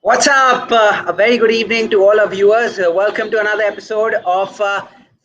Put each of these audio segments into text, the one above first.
What's up? A very good evening to all our viewers. Welcome to another episode of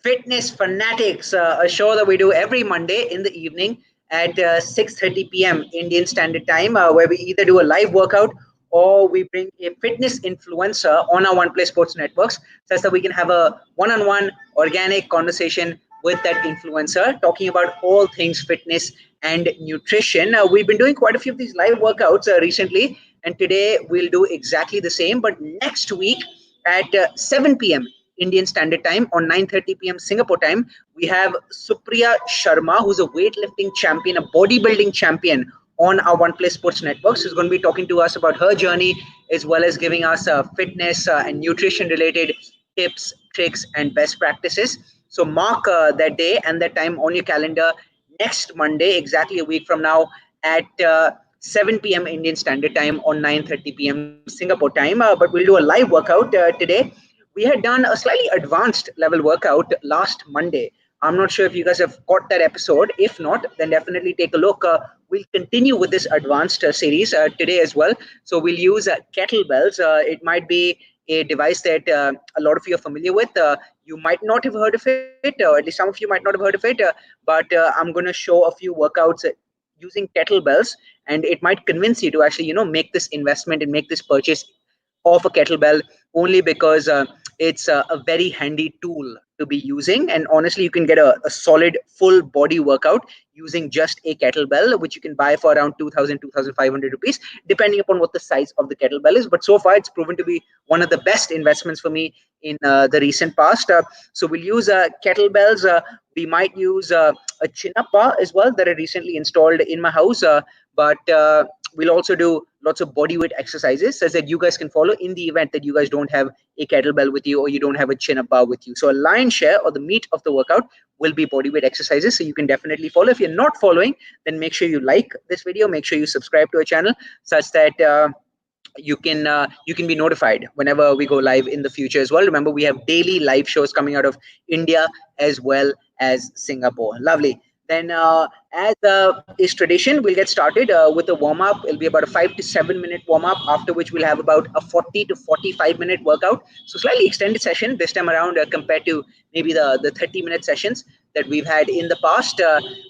Fitness Fanatics, a show that we do every Monday in the evening at 6:30 p.m. Indian Standard Time, where we either do a live workout or we bring a fitness influencer on our One Play Sports networks, such that we can have a one-on-one organic conversation with that influencer, talking about all things fitness and nutrition. We've been doing quite a few of these live workouts recently, and today we'll do exactly the same. But next week at 7 p.m. Indian Standard Time on 9:30 p.m. Singapore time, we have Supriya Sharma, who's a weightlifting champion, a bodybuilding champion on our One Play Sports Network. Who's going to be talking to us about her journey as well as giving us fitness and nutrition related tips, tricks, and best practices. So mark that day and that time on your calendar next Monday, exactly a week from now at 7 p.m. Indian Standard Time on 9:30 p.m. Singapore time. But we'll do a live workout today. We had done a slightly advanced level workout last Monday. I'm not sure if you guys have caught that episode. If not, then definitely take a look. We'll continue with this advanced series today as well. So we'll use kettlebells. It might be a device that a lot of you are familiar with. You might not have heard of it, or at least some of you might not have heard of it. But I'm going to show a few workouts using kettlebells, and it might convince you to actually make this investment and make this purchase of a kettlebell, only because it's a very handy tool to be using. And honestly, you can get a solid full body workout using just a kettlebell, which you can buy for around 2000 2500 rupees, depending upon what the size of the kettlebell is. But so far it's proven to be one of the best investments for me in the recent past. So we'll use kettlebells. We might use a chin-up bar as well that I recently installed in my house. But we'll also do lots of body weight exercises so that you guys can follow in the event that you guys don't have a kettlebell with you or you don't have a chin-up bar with you. So a lion's share or the meat of the workout will be body weight exercises. So you can definitely follow. If you're not following, then make sure you like this video. Make sure you subscribe to our channel such that you can be notified whenever we go live in the future as well. Remember, we have daily live shows coming out of India as well as Singapore. Lovely. Then, as is tradition, we'll get started with a warm up. It'll be about a 5 to 7 minute warm up, after which we'll have about a 40 to 45 minute workout. So, slightly extended session this time around compared to maybe the 30-minute sessions that we've had in the past.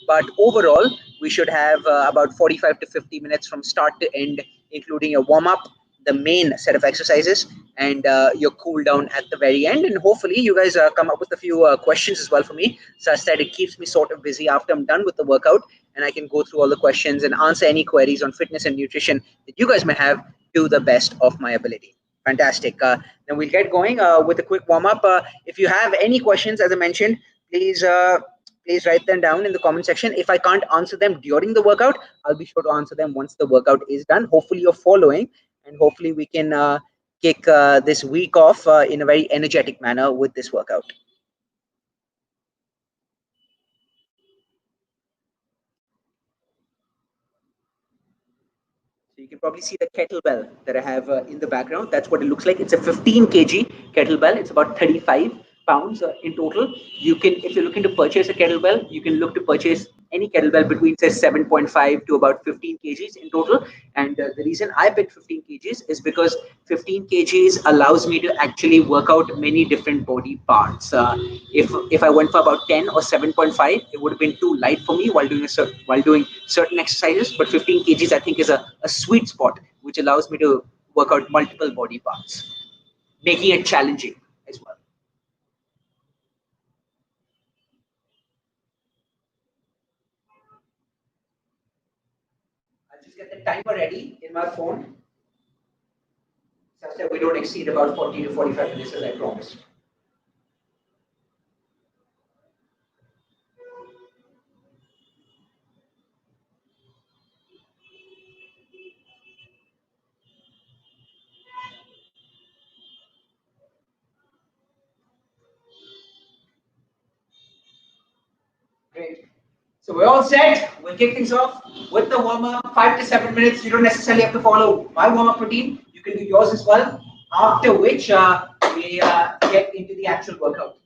But overall, we should have about 45 to 50 minutes from start to end, including a warm up, the main set of exercises, and your cool down at the very end. And hopefully you guys come up with a few questions as well for me, such that it keeps me sort of busy after I'm done with the workout, and I can go through all the questions and answer any queries on fitness and nutrition that you guys may have to the best of my ability. Fantastic. Then we'll get going with a quick warm up. If you have any questions, as I mentioned, please please write them down in the comment section. If I can't answer them during the workout, I'll be sure to answer them once the workout is done. Hopefully you're following, and hopefully we can kick this week off in a very energetic manner with this workout. So you can probably see the kettlebell that I have in the background. That's what it looks like. It's a 15 kg kettlebell. It's about 35 pounds in total. You can, if you're looking to purchase a kettlebell, you can look to purchase any kettlebell between say 7.5 to about 15 kgs in total. And the reason I picked 15 kgs is because 15 kgs allows me to actually work out many different body parts. If I went for about 10 or 7.5, it would have been too light for me while doing certain exercises. But 15 kgs I think is a sweet spot, which allows me to work out multiple body parts, making it challenging as well. I'll just get the timer ready in my phone such that we don't exceed about 40 to 45 minutes, as I promised. Great. So we're all set. We'll kick things off with the warm up. 5 to 7 minutes. You don't necessarily have to follow my warm up routine. You can do yours as well. After which we get into the actual workout.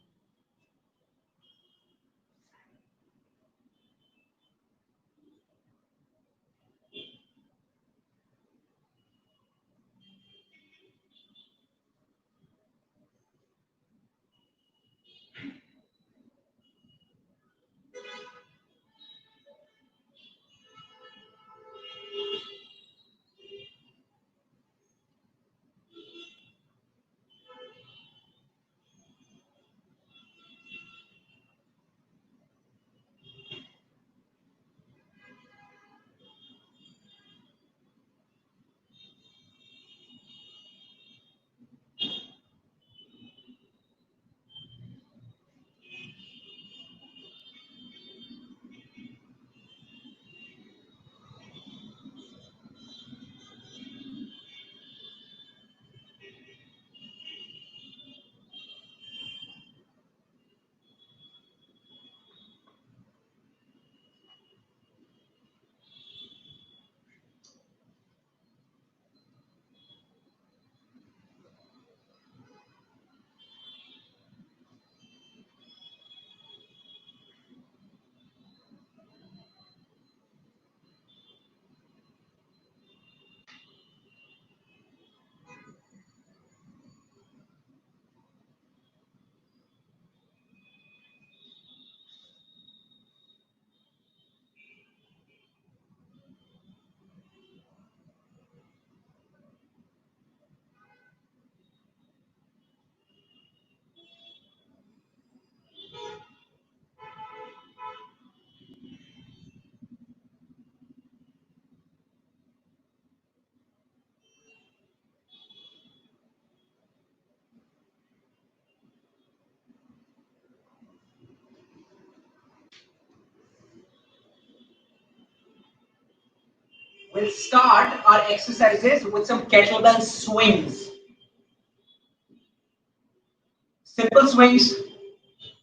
We'll start our exercises with some kettlebell swings. Simple swings.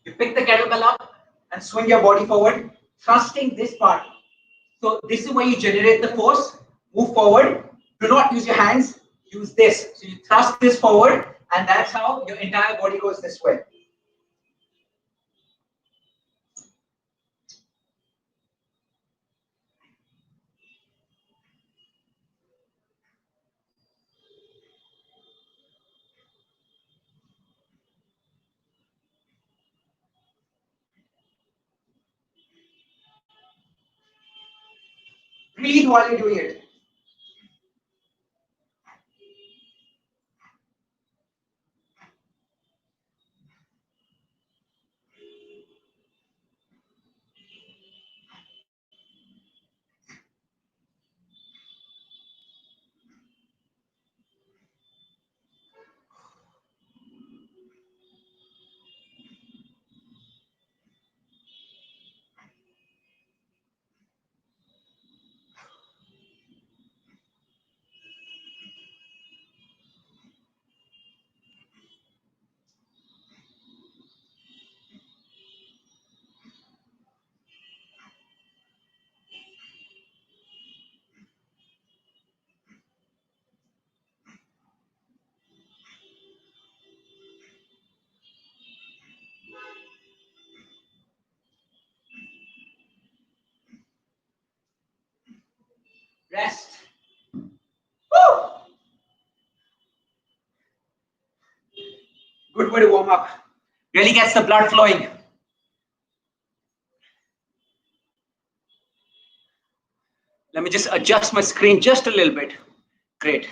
You pick the kettlebell up and swing your body forward, thrusting this part. So this is where you generate the force. Move forward. Do not use your hands. Use this. So you thrust this forward, and that's how your entire body goes this way. Breathe while you're doing it. Rest. Woo! Good way to warm up. Really gets the blood flowing. Let me just adjust my screen just a little bit. Great.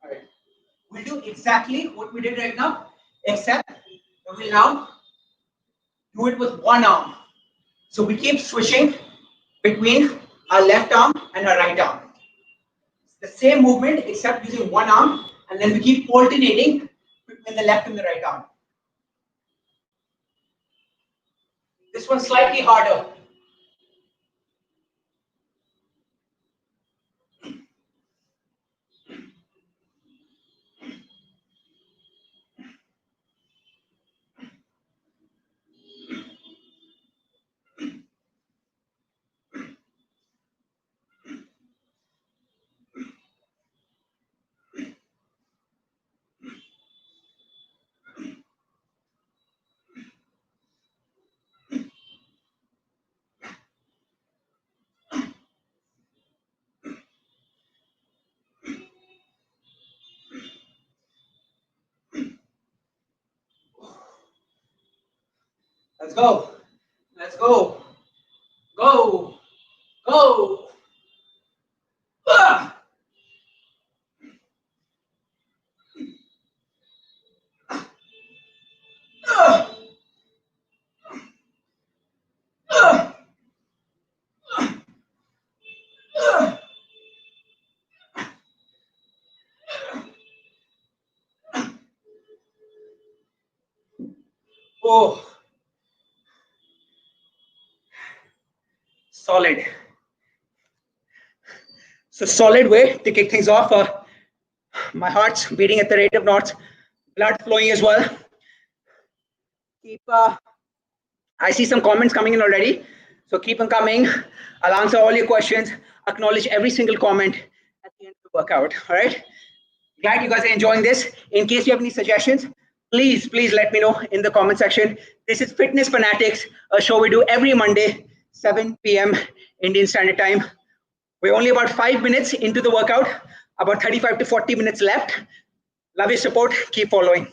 All right. We'll do exactly what we did right now, except that we'll now do it with one arm. So we keep switching between our left arm and our right arm. It's the same movement except using one arm, and then we keep alternating between the left and the right arm. This one's slightly harder. Let's go. Let's go. Go. Go. Ah. Ah. Ah. Ah. Oh. Solid. So solid way to kick things off. My heart's beating at the rate of knots, blood flowing as well. Keep. I see some comments coming in already, so keep them coming. I'll answer all your questions. Acknowledge every single comment at the end of the workout. All right. Glad you guys are enjoying this. In case you have any suggestions, please let me know in the comment section. This is Fitness Fanatics, a show we do every Monday, 7 p.m. Indian Standard Time. We're only about 5 minutes into the workout, about 35 to 40 minutes left. Love your support. Keep following.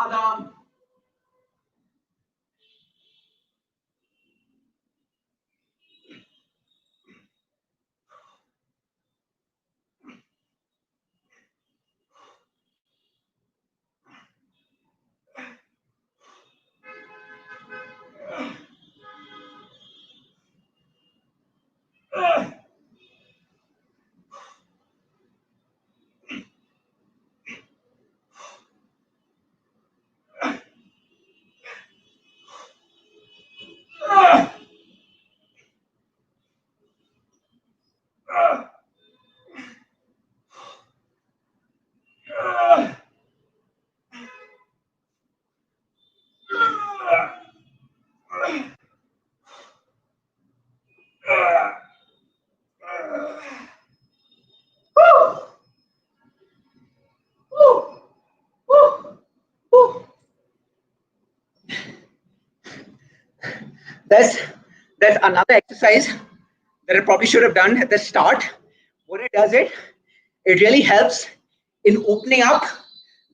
Adam. That's that's another exercise that I probably should have done at the start. What it does, it really helps in opening up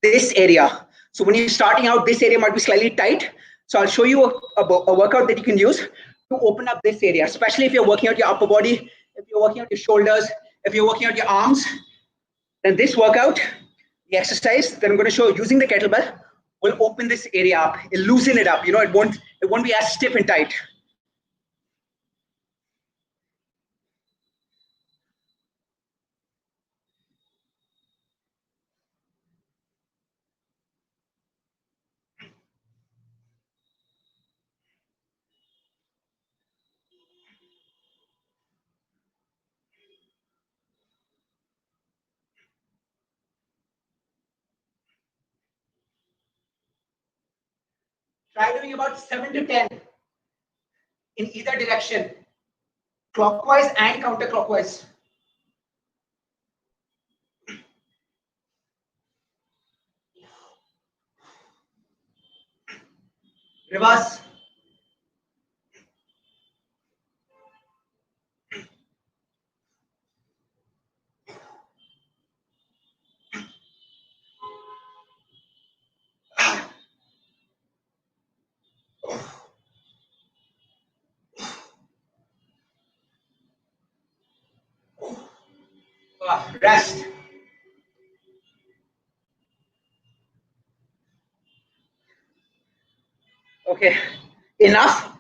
this area. So when you're starting out, this area might be slightly tight. So I'll show you a workout that you can use to open up this area, especially if you're working out your upper body, if you're working out your shoulders, if you're working out your arms. Then this workout, the exercise that I'm going to show using the kettlebell, will open this area up. It'll loosen it up. It won't be as stiff and tight. Try doing about 7 to 10 in either direction, clockwise and counterclockwise. Reverse. Rest. Okay, enough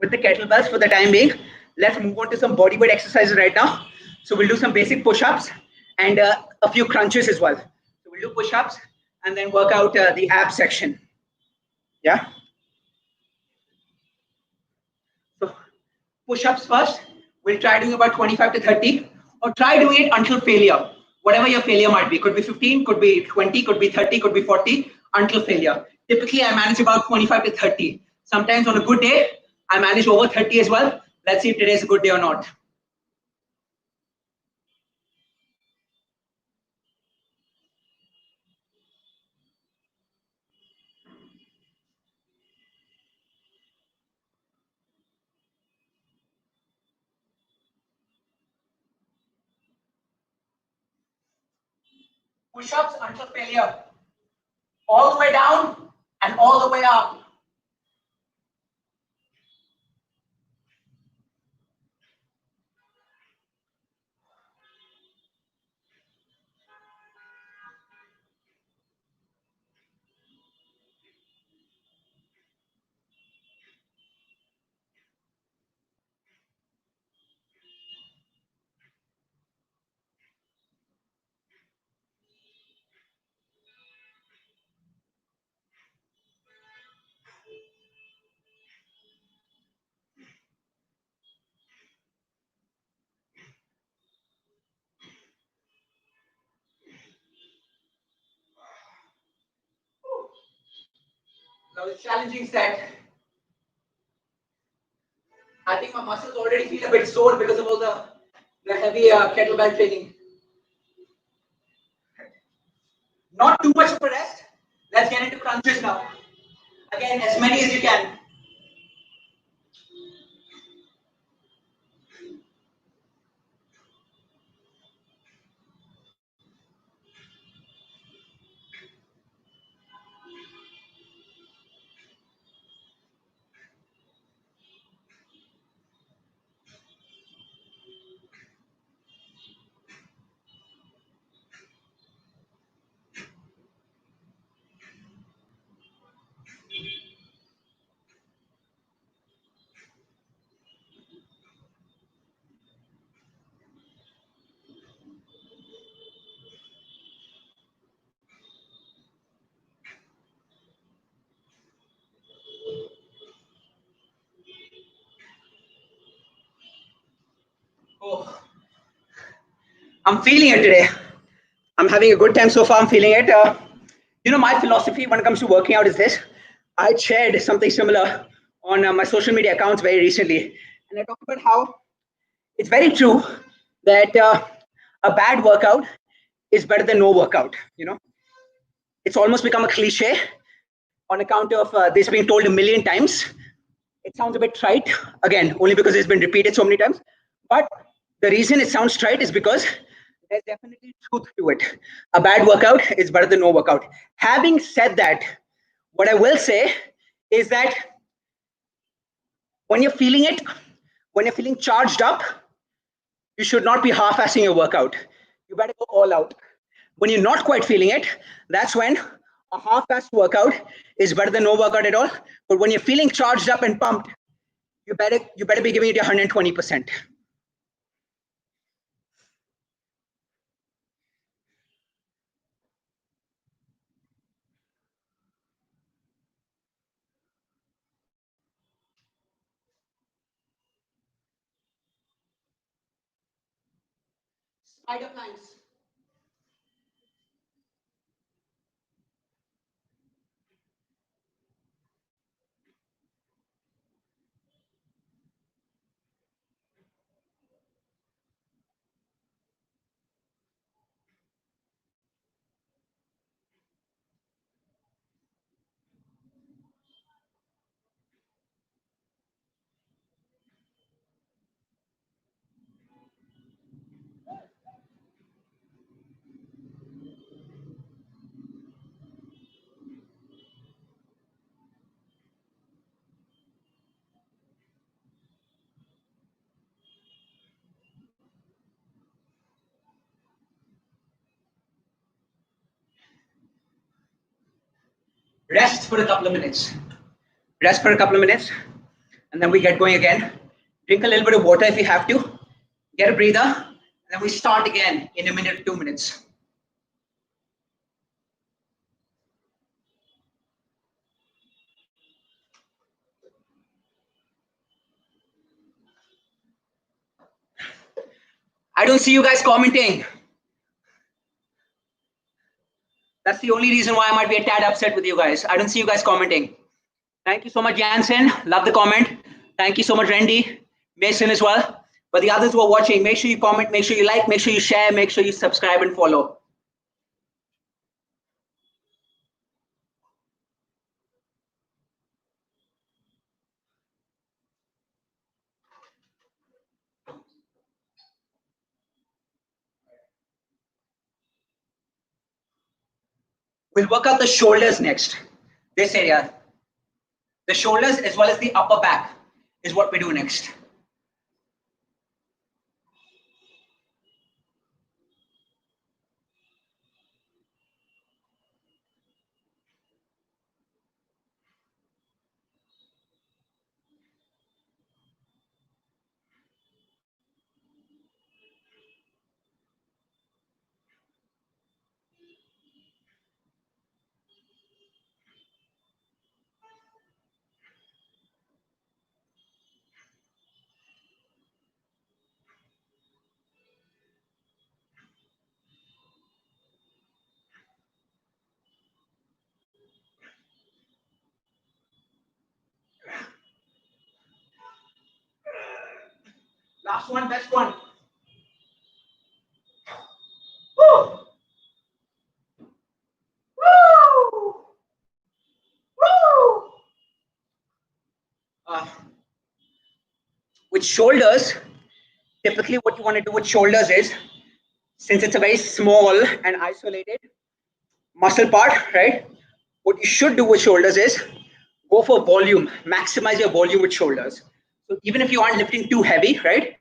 with the kettlebells for the time being. Let's move on to some body weight exercises right now. So we'll do some basic push-ups and a few crunches as well. So we'll do push-ups and then work out the ab section. Yeah. So push-ups first. We'll try doing about 25 to 30, or try doing it until failure. Whatever your failure might be. Could be 15, could be 20, could be 30, could be 40, until failure. Typically, I manage about 25 to 30. Sometimes on a good day, I manage over 30 as well. Let's see if today is a good day or not. Push-ups until failure. All the way down and all the way up. Now it's challenging set. I think my muscles already feel a bit sore because of all the heavy kettlebell training. Not too much of a rest. Let's get into crunches now. Again, as many as you can. Oh, I'm feeling it today. I'm having a good time so far. I'm feeling it. My philosophy when it comes to working out is this. I shared something similar on my social media accounts very recently, and I talked about how it's very true that a bad workout is better than no workout. It's almost become a cliche on account of this being told a million times. It sounds a bit trite, again, only because it's been repeated so many times. But the reason it sounds trite is because there's definitely truth to it. A bad workout is better than no workout. Having said that, what I will say is that when you're feeling it, when you're feeling charged up, you should not be half-assing your workout. You better go all out. When you're not quite feeling it, that's when a half-assed workout is better than no workout at all. But when you're feeling charged up and pumped, you better be giving it your 120%. Spider planks. Rest for a couple of minutes. Rest for a couple of minutes, and then we get going again. Drink a little bit of water if you have to. Get a breather, and then we start again in a minute, 2 minutes. I don't see you guys commenting. That's the only reason why I might be a tad upset with you guys. I don't see you guys commenting. Thank you so much, Jansen. Love the comment. Thank you so much, Randy, Mason as well. But the others who are watching, make sure you comment, make sure you like, make sure you share, make sure you subscribe and follow. We'll work out the shoulders next. This area. The shoulders as well as the upper back is what we do next. Last one, best one. Woo! Woo! Woo! Uh, with shoulders, typically what you want to do with shoulders is, since it's a very small and isolated muscle part, right? What you should do with shoulders is go for volume, maximize your volume with shoulders. So even if you aren't lifting too heavy, right?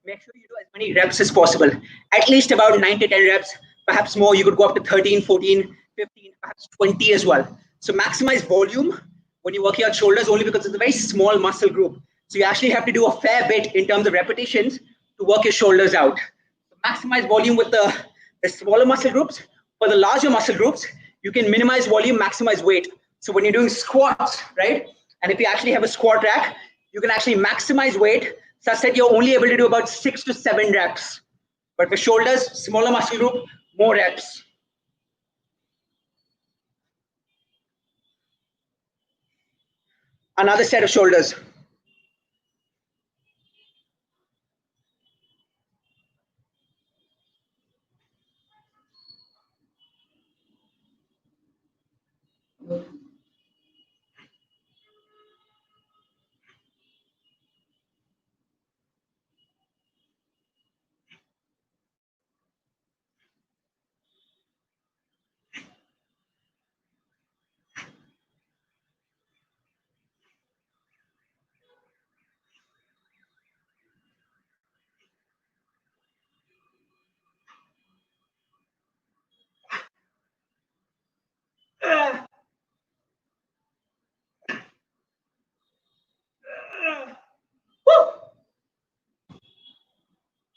Make sure you do as many reps as possible. At least about 9 to 10 reps, perhaps more. You could go up to 13, 14, 15, perhaps 20 as well. So maximize volume when you work your shoulders only because it's a very small muscle group. So you actually have to do a fair bit in terms of repetitions to work your shoulders out. So maximize volume with the smaller muscle groups. For the larger muscle groups, you can minimize volume, maximize weight. So when you're doing squats, right? And if you actually have a squat rack, you can actually maximize weight such that you're only able to do about 6 to 7 reps. But for shoulders, smaller muscle group, more reps. Another set of shoulders.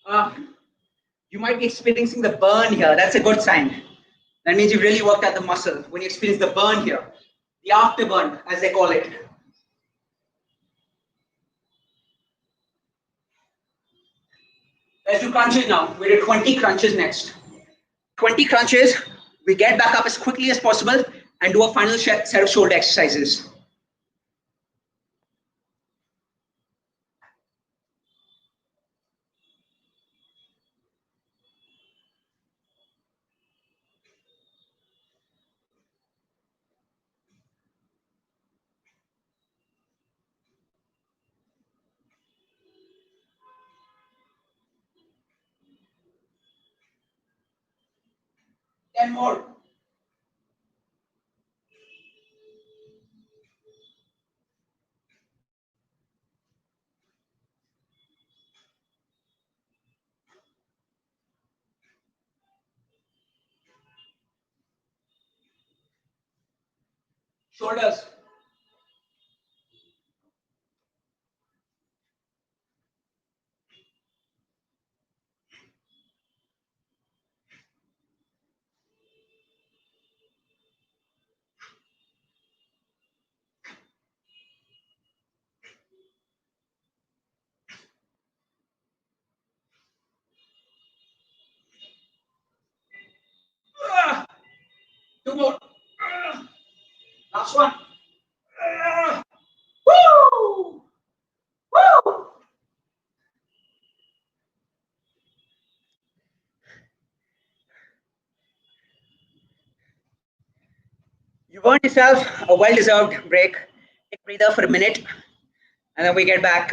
Uh, you might be experiencing the burn here. That's a good sign. That means you've really worked out the muscle. When you experience the burn here, the afterburn, as they call it. Let's do crunches now. We do 20 crunches next. 20 crunches. We get back up as quickly as possible and do a final set of shoulder exercises. Ten more. Shoulders. Two more. Last one. Woo! Woo! You've earned yourself a well-deserved break. Take a breather for a minute, and then we get back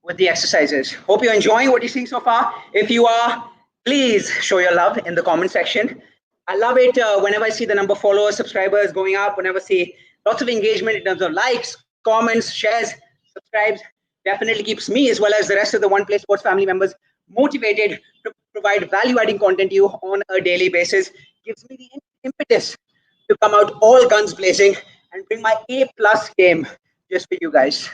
with the exercises. Hope you're enjoying what you're seeing so far. If you are, please show your love in the comment section. I love it whenever I see the number of followers, subscribers going up, whenever I see lots of engagement in terms of likes, comments, shares, subscribes. Definitely keeps me as well as the rest of the One Play Sports family members motivated to provide value-adding content to you on a daily basis. Gives me the impetus to come out all guns blazing and bring my A plus game just for you guys.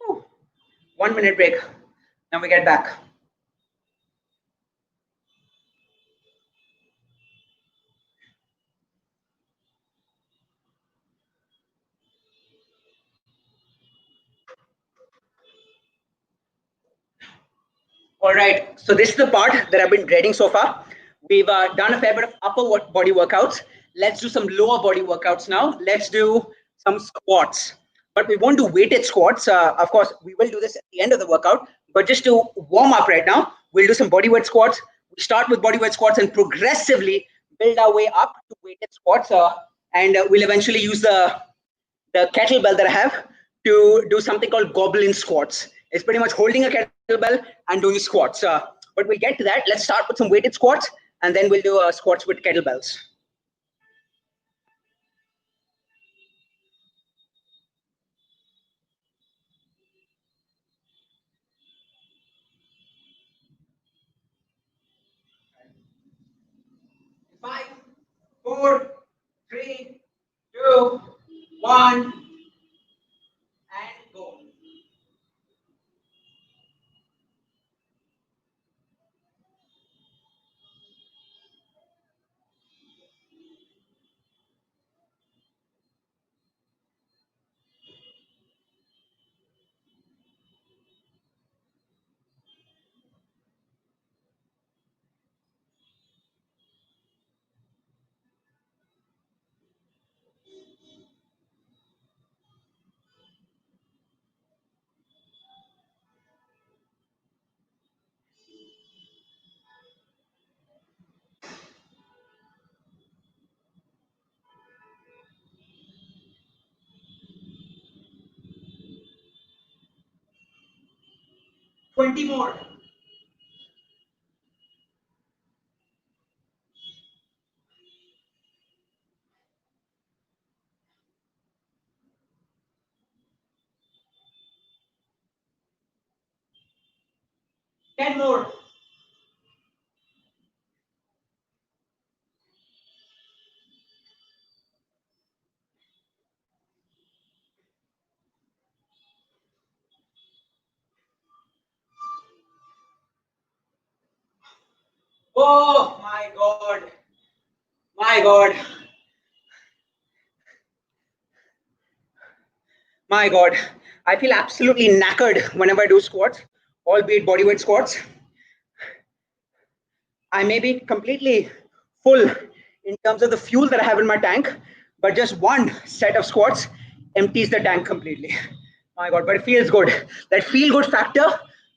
Whew. 1 minute break. Now we get back. All right. So this is the part that I've been dreading so far. We've done a fair bit of body workouts. Let's do some lower body workouts now. Let's do some squats. But we won't do weighted squats. Of course, we will do this at the end of the workout. But just to warm up right now, we'll do some body weight squats. We start with body weight squats and progressively build our way up to weighted squats. And we'll eventually use the kettlebell that I have to do something called goblin squats. It's pretty much holding a kettlebell and doing squats. But we'll get to that. Let's start with some weighted squats, and then we'll do squats with kettlebells. 5, 4, 3, 2, 1, and go. 20 more. 10 more. 'Oh my God. My God. My God. I feel absolutely knackered whenever I do squats, albeit bodyweight squats. I may be completely full in terms of the fuel that I have in my tank, but just one set of squats empties the tank completely. My God, but it feels good. That feel good factor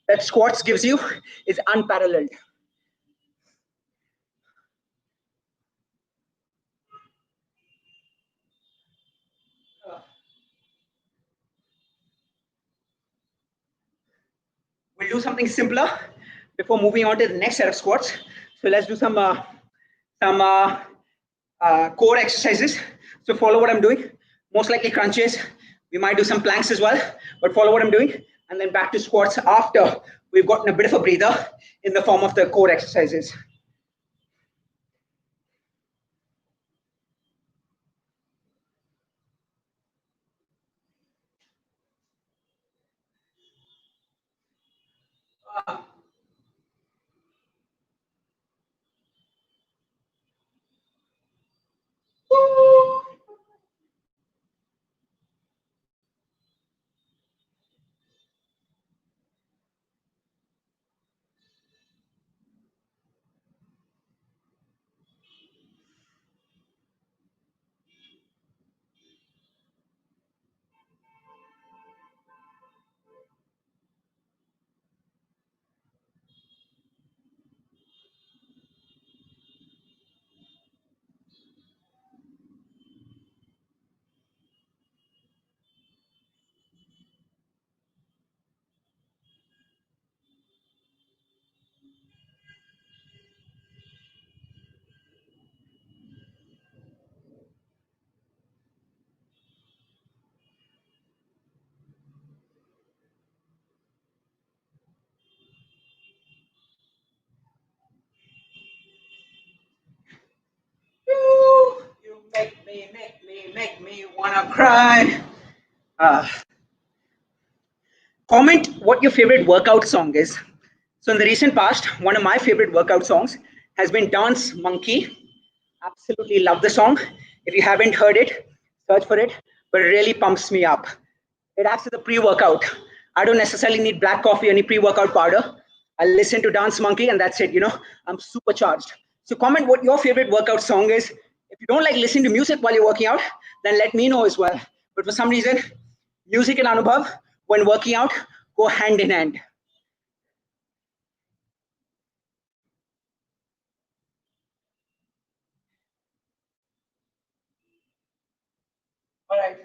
that squats gives you is unparalleled. We'll do something simpler before moving on to the next set of squats. So let's do some core exercises. So follow what I'm doing. Most likely crunches. We might do some planks as well, but follow what I'm doing. And then back to squats after we've gotten a bit of a breather in the form of the core exercises. You make me wanna cry. Uh, Comment what your favorite workout song is. So in the recent past, one of my favorite workout songs has been Dance Monkey. Absolutely love the song. If you haven't heard it, search for it. But it really pumps me up. It acts as a pre-workout. I don't necessarily need black coffee or any pre-workout powder. I listen to Dance Monkey, and that's it. I'm supercharged. So comment what your favorite workout song is. If you don't like listening to music while you're working out, then let me know as well. But for some reason, music and Anubhav, when working out, go hand in hand. All right.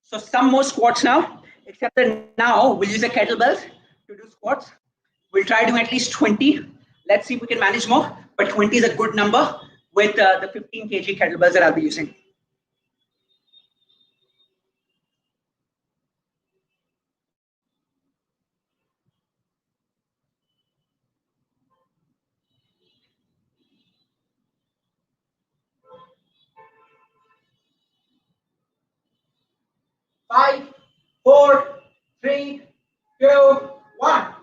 So some more squats now, except that now we'll use the kettlebells to do squats. We'll try doing at least 20. Let's see if we can manage more, but 20 is a good number with the 15 kg kettlebells that I'll be using. Five, four, three, two, one.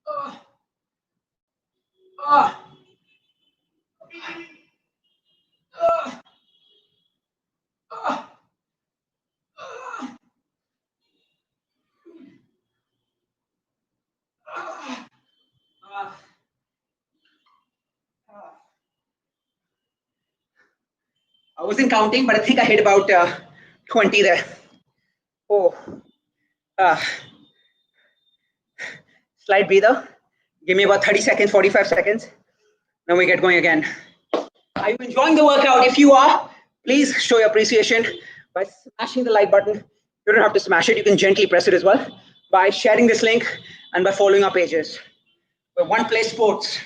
Uh, uh, uh, uh, uh, uh, uh, uh. I wasn't counting, but I think I hit about 20 there. Oh, uh, slight breather. Give me about 30 seconds, 45 seconds. Then we get going again. Are you enjoying the workout? If you are, please show your appreciation by smashing the like button. You don't have to smash it, you can gently press it as well. By sharing this link and by following our pages. We're One Play Sports.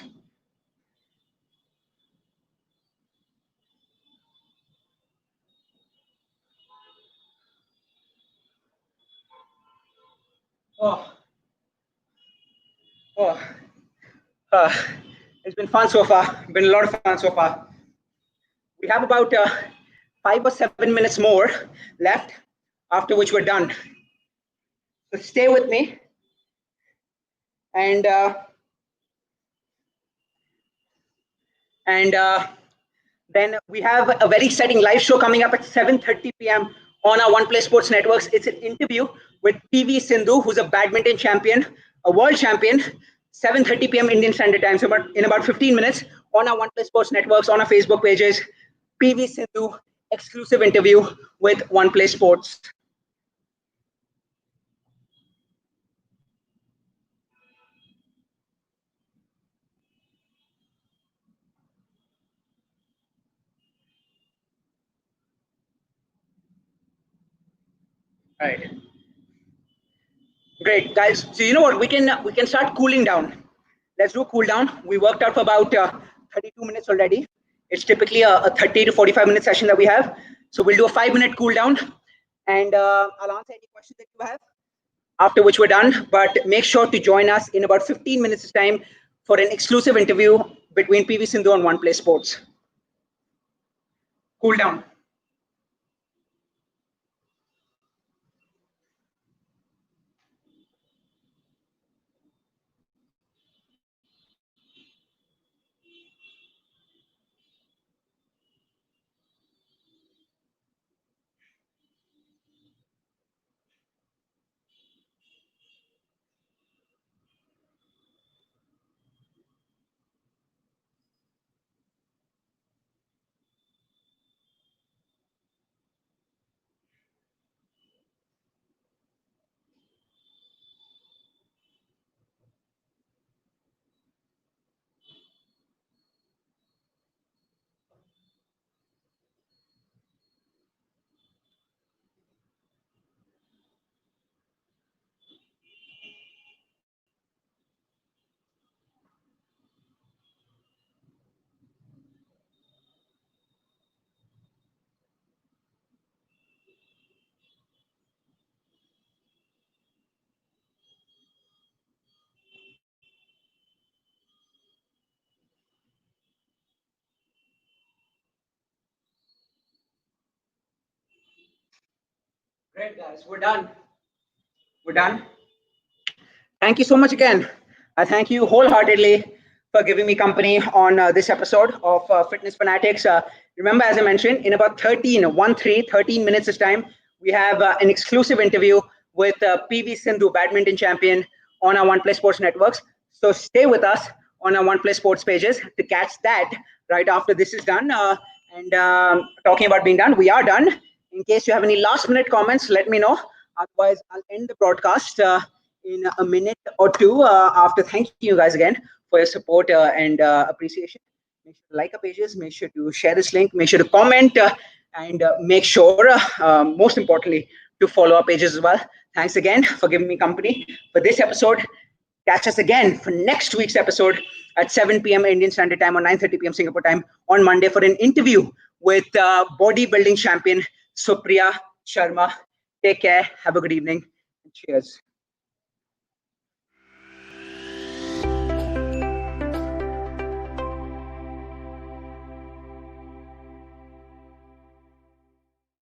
Oh, oh, uh, it's been fun so far. Been a lot of fun so far. We have about 5 or 7 minutes more left, after which we're done. So stay with me, and and then we have a very exciting live show coming up at 7:30 p.m. on our One Play Sports Networks. It's an interview with PV Sindhu, who's a badminton champion, a world champion. 7:30 p.m. Indian Standard Time. So, in about 15 minutes on our One Play Sports Networks, on our Facebook pages, PV Sindhu exclusive interview with One Play Sports. All right. Great, guys. So you know what? We can start cooling down. Let's do a cool down. We worked out for about 32 minutes already. It's typically a 30 to 45-minute session that we have. So we'll do a 5-minute cool down, and I'll answer any questions that you have. After which we're done. But make sure to join us in about 15 minutes time for an exclusive interview between PV Sindhu and One Play Sports. Cool down. Great, guys. We're done. We're done. Thank you so much again. I thank you wholeheartedly for giving me company on this episode of Fitness Fanatics. Remember, as I mentioned, in about 13 minutes this time, we have an exclusive interview with PV Sindhu, badminton champion, on our One Play Sports networks. So stay with us on our One Play Sports pages to catch that right after this is done. And talking about being done, we are done. In case you have any last minute comments, let me know. Otherwise, I'll end the broadcast in a minute or two after thanking you guys again for your support and appreciation. Make sure to like our pages, make sure to share this link, make sure to comment, and make sure, most importantly, to follow our pages as well. Thanks again for giving me company for this episode. Catch us again for next week's episode at 7 p.m. Indian Standard Time or 9:30 p.m. Singapore time on Monday for an interview with bodybuilding champion Supriya Sharma. Take care. Have a good evening. Cheers.